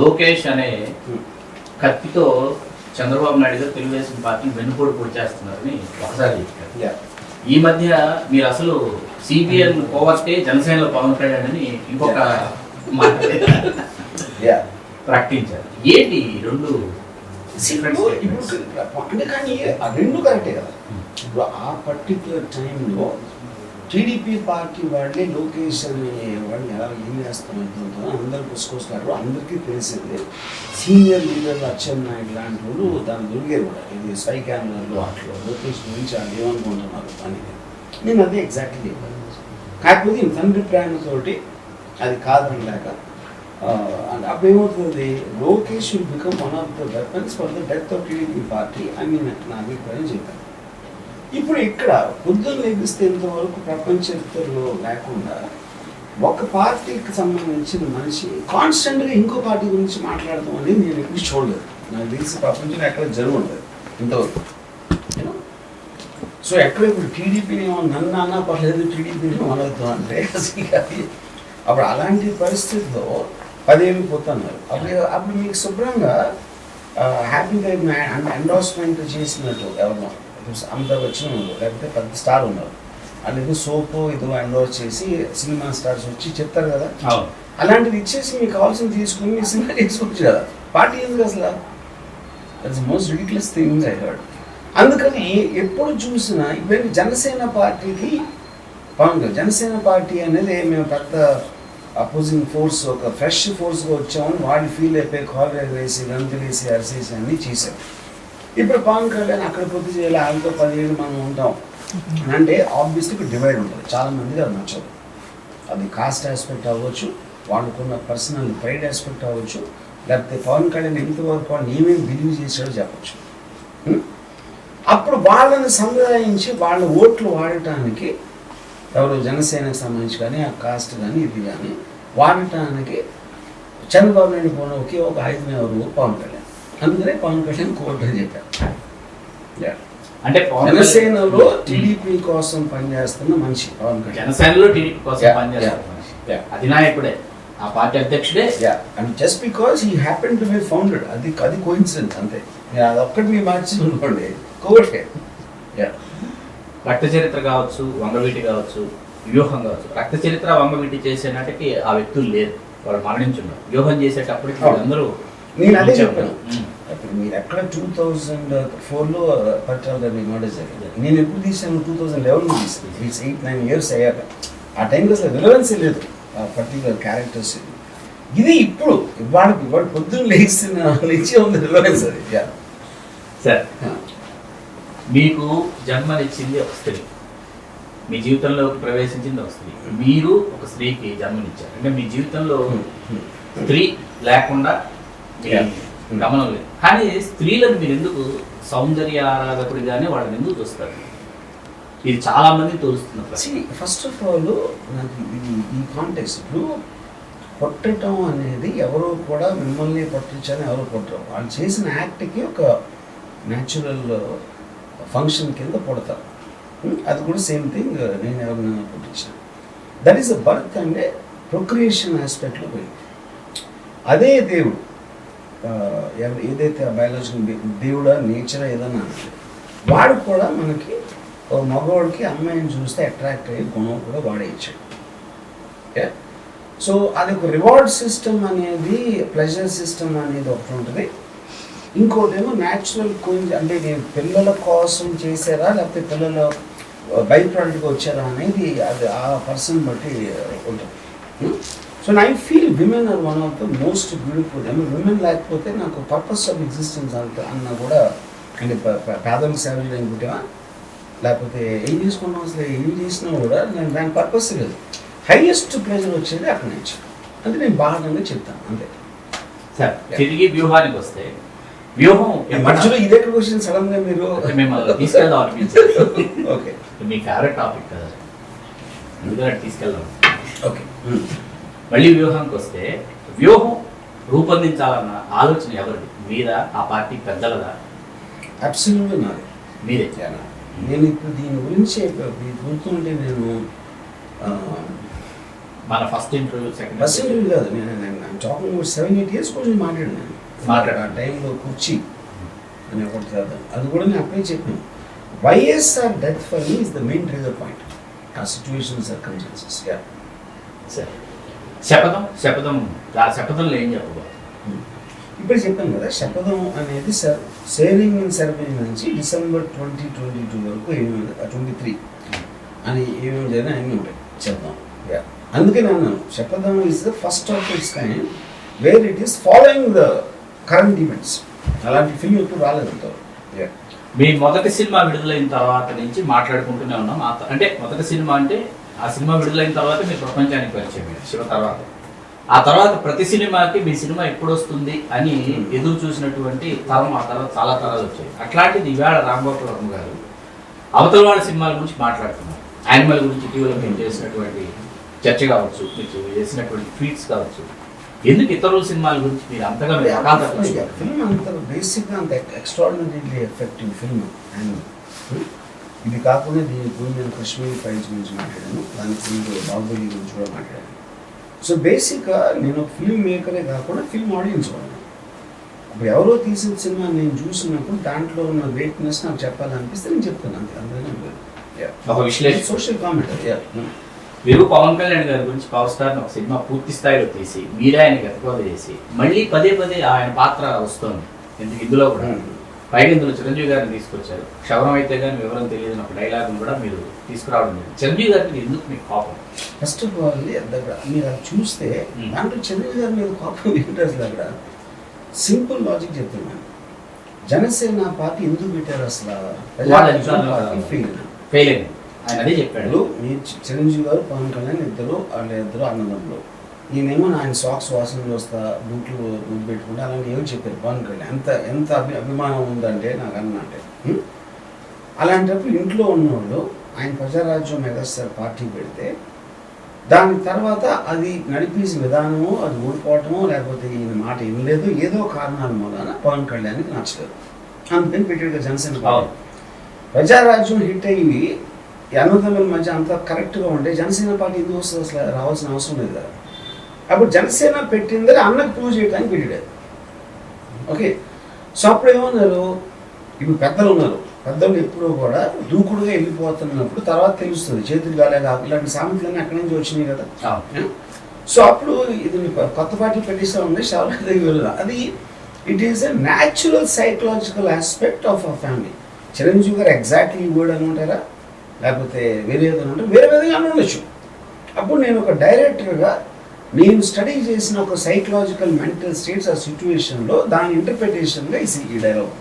లోకేష్ అనే కత్తితో చంద్రబాబు నాయుడు గారు తెలుగుదేశం పార్టీని వెన్నుపోటు పొడి చేస్తున్నారని ఒకసారి చెప్పారు. ఈ మధ్య మీరు అసలు సిపిఎం కోవర్తే జనసేనలో పవన్ కళ్యాణ్ అని ఇంకొక మాట ప్రకటించారు. ఏంటి రెండు అంటే కానీ ఆ రెండు కరెక్టే కదా. ఇప్పుడు ఆ పర్టిక్యులర్ టైంలో టీడీపీ పార్టీ వాళ్ళే లోకేష్ అనే వాళ్ళు ఎలా ఏం చేస్తున్నారు అందరు పుసుకొస్తున్నారు, అందరికీ తెలిసిందే. సీనియర్ లీడర్లు అచ్చెన్నాయుడు లాంటి వాళ్ళు దాన్ని దొరికారు కూడా, ఇది స్పై క్యామెరాలు వాటిలో లోకేష్ గురించి వాళ్ళు ఏమనుకుంటున్నారు అని నేను అదే ఎగ్జాక్ట్లీ చెప్పాను. కాకపోతే తండ్రి ప్రేమతోటి అది కాదనలేక అప్పుడు ఏమవుతుంది, Lokesh will become one of the weapons for the death of TDP party అని నా అభిప్రాయం చెప్పాను. ఇప్పుడు ఇక్కడ పొద్దున్న లెగిస్తే ఇంతవరకు ప్రపంచ చరిత్రలో లేకుండా ఒక పార్టీకి సంబంధించిన మనిషి కాన్స్టెంట్గా ఇంకో పార్టీ గురించి మాట్లాడతాం అనేది నేను ఎప్పుడు చూడలేదు. నాకు తెలిసి ప్రపంచంలో ఎక్కడ జరుగుండదు ఇంతవరకు. సో ఎక్కడ ఇప్పుడు టీడీపీని నన్ను అన్నా పర్లేదు, టీడీపీని అనొద్దు అంటే అప్పుడు అలాంటి పరిస్థితిలో 10 ఏళ్ళు పోతున్నారు. అప్పుడు మీకు శుభ్రంగా హ్యాపీగా ఎండోర్స్మెంట్ చేసినట్టు ఎవరు అమితాబ్ బచ్చన్ ఉన్నారు, లేకపోతే పెద్ద స్టార్ ఉన్నారు, వాళ్ళు ఏదో సోపు ఏదో ఎండోర్స్ చేసి సినిమా స్టార్స్ వచ్చి చెప్తారు కదా, అలాంటిది ఇచ్చేసి మీకు కావాల్సింది తీసుకుని మీ సినిమా తీసుకోవచ్చు కదా. పార్టీ ఎందుకు అసలు? That's most ridiculous thing I heard. అందుకని ఎప్పుడు చూసినా ఇవన్నీ జనసేన పార్టీకి పవన్ జనసేన పార్టీ అనేది మేము పెద్ద అపోజింగ్ ఫోర్స్, ఒక ఫ్రెష్ ఫోర్స్గా వచ్చామని వాళ్ళు ఫీల్ అయిపోయి కాలర్ వేసి గంతులు వేసి అరిసేసి అన్నీ చేశారు. ఇప్పుడు పవన్ కళ్యాణ్ అక్కడ పొద్దు చేయాలి, వాళ్ళతో 10 ఏళ్ళు మనం ఉంటాం అంటే ఆబ్వియస్లీ ఇప్పుడు డివైడ్ ఉంటుంది. చాలామందికి అది నచ్చదు. అది కాస్ట్ ఆస్పెక్ట్ అవ్వచ్చు, వాళ్ళకున్న పర్సనల్ ప్రైడ్ ఆస్పెక్ట్ అవ్వచ్చు, లేకపోతే పవన్ కళ్యాణ్ ఎంతవరకు వాళ్ళు ఏమేమి బిలీవ్ చేశాడో చెప్పచ్చు. అప్పుడు వాళ్ళని సంప్రదాయించి వాళ్ళ ఓట్లు వాడటానికి ఎవరు జనసేనకు సంబంధించి కానీ ఆ కాస్ట్ కానీ ఇది కానీ వాడటానికి చంద్రబాబు నాయుడు పోయిన ఒకే ఒక ఆయుధం ఎవరు? పవన్ కళ్యాణ్. అందుకనే పవన్ కళ్యాణ్ కోర్టు అని చెప్పారు. అంటే జనసేనలో టీడీపీ కోసం పనిచేస్తున్న మనిషి పవన్ కళ్యాణ్. జనసేనలో టీడీపీ కోసం పనిచేస్తున్న మనిషి, అధినాయకుడే, ఆ పార్టీ అధ్యక్షుడే. And just because he happen to be founded, అది కోఇన్సిడెన్స్ అంతే. అది ఒక్కటి మీ మార్చి అనుకోండి కోర్టే. రక్త చరిత్ర కావచ్చు, వంగవీటి కావచ్చు, వ్యూహం కావచ్చు. రక్త చరిత్ర వంగవీటి చేసే నాటికి ఆ వ్యక్తులు లేరు, వాళ్ళు మరణించున్నారు. వ్యూహం చేసేటప్పటికి అందరూ నేను అదే చెప్పాను. ఇప్పుడు మీరు ఎక్కడ 2004లో పట్టాల మర్డర్ జరిగింది, నేను ఎప్పుడు తీసాను? 2011లో తీసాను. 8-9 years అయ్యాక. ఆ టైంలో అసలు రిలవెన్సే లేదు ఆ పర్టికులర్ క్యారెక్టర్స్. ఇది ఇప్పుడు ఇవాళ పొద్దున్న లేచిన నుంచి ఉంది రిలవెన్స్. అది సార్, మీకు జన్మనిచ్చింది ఒక స్త్రీ, మీ జీవితంలోకి ప్రవేశించింది ఒక స్త్రీ, మీరు ఒక స్త్రీకి జన్మనిచ్చారు. అంటే మీ జీవితంలో స్త్రీ లేకుండా గమనం లేదు. కానీ స్త్రీలను మీరు ఎందుకు సౌందర్య ఆరాధకుడిగానే వాళ్ళని ఎందుకు చూస్తారు? ఇది చాలా మంది తోలుస్తున్నారు. ఫస్ట్ ఆఫ్ ఆల్ నాకు ఈ కాంటెక్స్ట్ ఇప్పుడు పొట్టడం అనేది ఎవరో కూడా మిమ్మల్ని పొట్టించాలని ఎవరో పొట్టరు. వాళ్ళు చేసిన యాక్ట్కి ఒక న్యాచురల్ ఫంక్షన్ కింద పుడతారు. అది కూడా సేమ్ థింగ్ నేను ఎవరినైనా పుట్టించాను. దట్ ఈస్ అ బర్త్ అంటే ప్రొక్రియేషన్ ఆస్పెక్ట్లో పోయింది. అదే దేవుడు ఏదైతే బయాలజికల్ దేవుడా నేచర్ ఏదన్నా వాడు కూడా మనకి మగవాడికి అమ్మాయిని చూస్తే అట్రాక్ట్ అయ్యే గుణం కూడా వాడే ఇచ్చాడు. సో అది ఒక రివార్డ్ సిస్టమ్ అనేది, ప్లెజర్ సిస్టమ్ అనేది ఒకటి ఉంటుంది. ఇంకోటి ఏమో న్యాచురల్ కొంచెం అంటే నేను పిల్లల కోసం చేశారా లేకపోతే పిల్లల బై ప్రోడక్ట్గా వచ్చారా అనేది అది ఆ పర్సన్ బట్టి ఉంటుంది. So I feel women are one of the most beautiful. Women లేకపోతే నాకు పర్పస్ ఆఫ్ ఎగ్జిస్టెన్స్ అన్న కూడా అంటే పేదలకు సేవ చేయడానికి పుట్టావా లేకపోతే ఏం చేసుకున్నాం అసలు ఏం చేసినా కూడా నేను దాని పర్పస్ లేదు. హైయెస్ట్ ప్లెజర్ వచ్చేది అక్కడి నుంచి. అంటే నేను బాగా చెప్తాను అంతే. సార్, తిరిగి వ్యూహానికి వస్తే వ్యూహం మధ్యలో ఇదే క్వశ్చన్ సడన్ గా మీరు మేము తీసుకెళ్దాం అనిపించింది. ఓకే, మీ ఫేవరెట్ టాపిక్ కదా, ఎందుకంటే తీసుకెళ్దాం. ఓకే, మళ్ళీ వ్యూహానికి వస్తే వ్యూహం రూపొందించాలన్న ఆలోచన ఎవరిది? మీరా, ఆ పార్టీ పెద్దలదా? అబ్సల్యూట్లీ నాది, మీరే. నేను ఇప్పుడు దీని గురించి గుర్తుంటే నేను మన first interview second first interview కాదు, నేను టాకింగ్ 7-8 years కొంచెం మాట్లాడినాను. ఆ టైంలో కుర్చీ అని ఒకటి చేద్దాం, అది కూడా నేను అప్పుడే చెప్పాను. YSR death for me is the main trigger point. ఆ సిచ్యువేషన్ సర్కమ్స్టాన్సెస్. సరే, శపథం ఆ శపథంలో ఏం చెప్పబోతుంది? ఇప్పుడు చెప్పాను కదా, శపథం అనేది సేవింగ్ ఇన్ సెరమనీ నుంచి December 2022 వరకు 23 అని ఏమేమి జరిగినా అన్నీ ఉంటాయి చెప్దాం. అందుకే నేను Shapatham is the first of its kind where it is following the current events. అలాంటి ఫిల్మ్ ఎప్పుడు రాలేదు. మీ మొదటి సినిమా విడుదలైన తర్వాత నుంచి మాట్లాడుకుంటూనే ఉన్నాం. అంటే మొదటి సినిమా అంటే ఆ సినిమా విడుదలైన తర్వాత మీరు ప్రపంచానికి పరిచయం శివ తర్వాత. ఆ తర్వాత ప్రతి సినిమాకి మీ సినిమా ఎప్పుడు వస్తుంది అని ఎదురు చూసినటువంటి తరం ఆ తర్వాత చాలా తరాలు వచ్చాయి. అట్లాంటిది ఇవాళ రాంగోపాల్ వర్మ గారు అవతల వాళ్ళ సినిమాల గురించి మాట్లాడుతున్నారు. యానిమల్ గురించి ఇటీవల మేము చేసినటువంటి చర్చ కావచ్చు, మీరు చేసినటువంటి ట్వీట్స్ కావచ్చు, ఎందుకు ఇతరుల సినిమాల గురించి మీరు అంతగా ఫిల్మ్ అంత బేసిక్గా అంత ఎక్స్ట్రాడినరీలీ ఎఫెక్టివ్ ఫిల్మ్. అండ్ ఇది కాకుండా దీని గురించి నేను కాశ్మీర్ ఫైల్స్ గురించి మాట్లాడాను, దానికి ముందు బాహుబలి గురించి కూడా మాట్లాడాను. సో బేసిక్గా నేను ఫిల్మ్ మేకరే కాకుండా ఫిల్మ్ ఆడియన్స్ వాడిని. ఇప్పుడు ఎవరో తీసిన సినిమా నేను చూసినప్పుడు దాంట్లో ఉన్న గ్రేట్నెస్ నాకు చెప్పాలనిపిస్తే నేను చెప్తాను. అంతే, అందుకనే సోషల్ కామెంట్. మీరు పవన్ కళ్యాణ్ గారి గురించి పవర్ స్టార్ ఒక సినిమా పూర్తి స్థాయిలో తీసి మీరే ఆయన గతకోవ చేసి మళ్ళీ పదే ఆయన పాత్ర వస్తుంది. ఎందుకు ఇందులో కూడా పైగా ఇందులో చిరంజీవి గారిని తీసుకొచ్చారు. క్షవరం అయితే కానీ వివరం తెలియదు ఒక డైలాగ్ కూడా మీరు తీసుకురావడం జరిగింది. చిరంజీవి గారికి ఎందుకు మీకు కోపం? ఫస్ట్ ఆఫ్ ఆల్ మీరు అది చూస్తే దాంట్లో చిరంజీవి గారి మీద కోపం ఇంట్రెస్ట్ అక్కడ సింపుల్ లాజిక్ చెప్తున్నాను. జనసేన పార్టీ ఎందుకు పెట్టారు అసలు? ఫెయిల్ అయింది ఆయన అదే చెప్పాడు. మీ చిరంజీవి గారు పవన్ కళ్యాణ్ ఇద్దరు అన్నదమ్ములు. ఈయనేమో ఆయన సాక్స్ వాసనలు వస్తా బూట్లు బూట్ పెట్టుకుంటే అలాంటి ఏమో చెప్పారు పవన్ కళ్యాణ్. ఎంత అభిమానం ఉందంటే నాకు అన్నంటే. అలాంటప్పుడు ఇంట్లో ఉన్నవాళ్ళు ఆయన ప్రజారాజ్యం మెగాస్టార్ పార్టీ పెడితే దాని తర్వాత అది నడిపేసి విధానమో అది ఓడిపోవటమో లేకపోతే ఈయన మాట వినలేదు, ఏదో కారణాల మూలన పవన్ కళ్యాణ్కి నచ్చలేదు, అందుకని పెట్టాడు జనసేన పార్టీ. ప్రజారాజ్యం హిట్ అయ్యి అన్నదమ్ముల మధ్య అంతా కరెక్ట్గా ఉంటే జనసేన పార్టీ ఎందుకు వస్తుంది? అసలు రావాల్సిన అవసరం లేదు కదా. అప్పుడు జనసేన పెట్టిందని అన్నకు ప్రూవ్ చేయడానికి పెట్టాడు. ఓకే, సో అప్పుడు ఏమన్నారు, ఇప్పుడు పెద్దలు ఉన్నారు, పెద్దలు ఎప్పుడూ కూడా దూకుడుగా వెళ్ళిపోతున్నప్పుడు తర్వాత తెలుస్తుంది చేతులు కాలేక ఇలాంటి సామెతలన్నీ అక్కడి నుంచి వచ్చినాయి కదా. సో అప్పుడు ఇది కొత్త పార్టీ పెట్టేస్తా ఉండే చాలా అది it is a natural psychological aspect of a family. Chiranjeevi గారు ఎగ్జాక్ట్లీ ఈ వర్డ్ అని ఉంటారా లేకపోతే వేరే ఏదైనా ఉంటే వేరే విధంగా ఉండొచ్చు. అప్పుడు నేను ఒక డైరెక్టర్గా నేను స్టడీ చేసిన ఒక సైకలాజికల్ మెంటల్ స్టేట్స్ ఆ సిచ్యువేషన్లో దాని ఇంటర్ప్రిటేషన్గా ఈ డైలాగ్